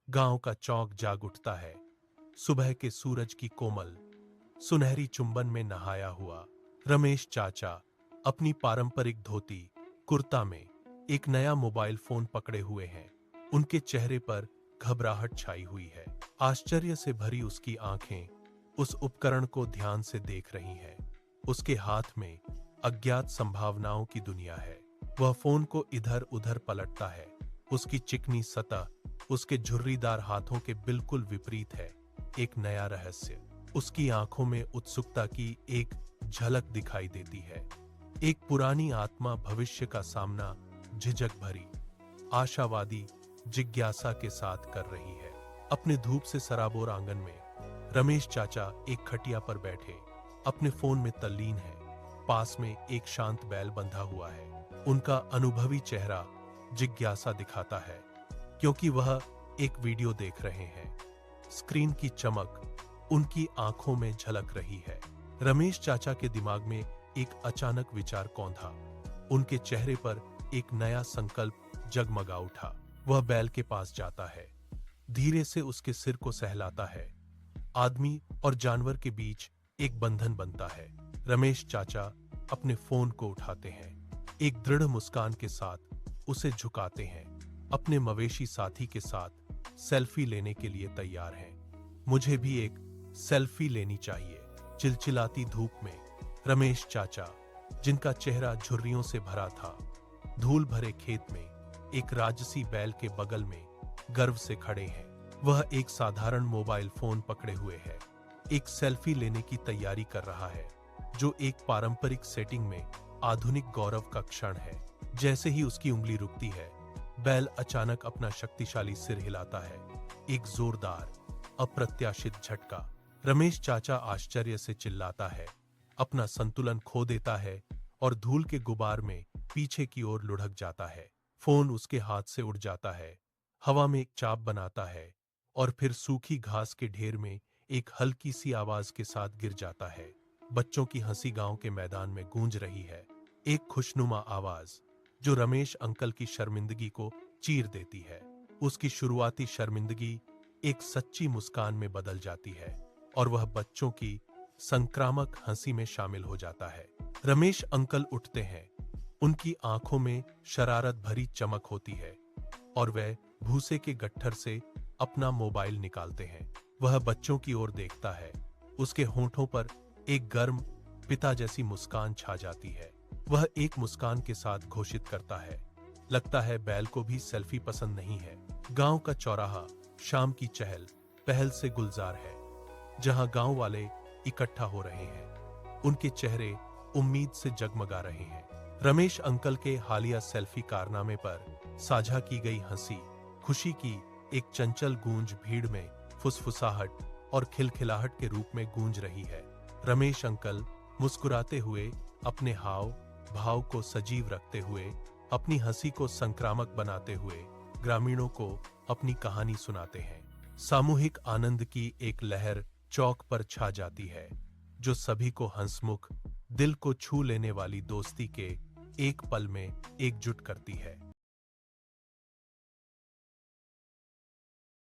गांव का चौक जाग उठता है। सुबह के सूरज की कोमल सुनहरी चुंबन में नहाया हुआ रमेश चाचा अपनी पारंपरिक धोती कुर्ता में एक नया मोबाइल फोन पकड़े हुए हैं। उनके चेहरे पर घबराहट छाई हुई है। आश्चर्य से भरी उसकी आंखें उस उपकरण को ध्यान से देख रही हैं। उसके हाथ में अज्ञात संभावनाओं की दुनिया है। वह फोन को इधर उधर पलटता है। उसकी चिकनी सतह उसके झुर्रीदार हाथों के बिल्कुल विपरीत है। एक नया रहस्य। उसकी आंखों में उत्सुकता की एक झलक दिखाई देती है। एक पुरानी आत्मा भविष्य का सामना झिझक भरी, आशावादी जिज्ञासा के साथ कर रही है। अपने धूप से सराबोर आंगन में रमेश चाचा एक खटिया पर बैठे अपने फोन में तल्लीन है। पास में एक शांत बैल बंधा हुआ है। उनका अनुभवी चेहरा जिज्ञासा दिखाता है, क्योंकि वह एक वीडियो देख रहे हैं। स्क्रीन की चमक उनकी आंखों में झलक रही है। रमेश चाचा के दिमाग में एक अचानक विचार कौंधा। उनके चेहरे पर एक नया संकल्प जगमगा उठा। वह बैल के पास जाता है, धीरे से उसके सिर को सहलाता है। आदमी और जानवर के बीच एक बंधन बनता है। रमेश चाचा अपने फोन को उठाते हैं, एक दृढ़ मुस्कान के साथ उसे झुकाते हैं। अपने मवेशी साथी के साथ सेल्फी लेने के लिए तैयार हैं। मुझे भी एक सेल्फी लेनी चाहिए। चिलचिलाती धूप में रमेश चाचा, जिनका चेहरा झुर्रियों से भरा था, धूल भरे खेत में एक राजसी बैल के बगल में गर्व से खड़े हैं। वह एक साधारण मोबाइल फोन पकड़े हुए है, एक सेल्फी लेने की तैयारी कर रहा है, जो एक पारंपरिक सेटिंग में आधुनिक गौरव का क्षण है। जैसे ही उसकी उंगली रुकती है, बैल अचानक अपना शक्तिशाली सिर हिलाता है। एक जोरदार अप्रत्याशित झटका। रमेश चाचा आश्चर्य से चिल्लाता है, अपना संतुलन खो देता है और धूल के गुबार में पीछे की ओर लुढ़क जाता है। फोन उसके हाथ से उड़ जाता है, हवा में एक चाप बनाता है और फिर सूखी घास के ढेर में एक हल्की सी आवाज के साथ गिर जाता है। बच्चों की हंसी गांव के मैदान में गूंज रही है। एक खुशनुमा आवाज जो रमेश अंकल की शर्मिंदगी को चीर देती है। उसकी शुरुआती शर्मिंदगी एक सच्ची मुस्कान में बदल जाती है और वह बच्चों की संक्रामक हंसी में शामिल हो जाता है। रमेश अंकल उठते हैं। उनकी आंखों में शरारत भरी चमक होती है और वह भूसे के गट्ठर से अपना मोबाइल निकालते हैं। वह बच्चों की ओर देखता है। उसके होंठों पर एक गर्म पिता जैसी मुस्कान छा जाती है। वह एक मुस्कान के साथ घोषित करता है, लगता है बैल को भी सेल्फी पसंद नहीं है। गांव का चौराहा शाम की चहल पहल से गुलजार है, जहां गांव वाले इकट्ठा हो रहे हैं। उनके चेहरे उम्मीद से जगमगा रहे हैं। रमेश अंकल के हालिया सेल्फी कारनामे पर साझा की गई हंसी, खुशी की एक चंचल गूंज भीड़ में फुसफुसाहट और खिलखिलाहट के रूप में गूंज रही है। रमेश अंकल मुस्कुराते हुए, अपने हाव भाव को सजीव रखते हुए, अपनी हंसी को संक्रामक बनाते हुए ग्रामीणों को अपनी कहानी सुनाते हैं। सामूहिक आनंद की एक लहर चौक पर छा जाती है, जो सभी को हंसमुख, दिल को छू लेने वाली दोस्ती के एक पल में एकजुट करती है।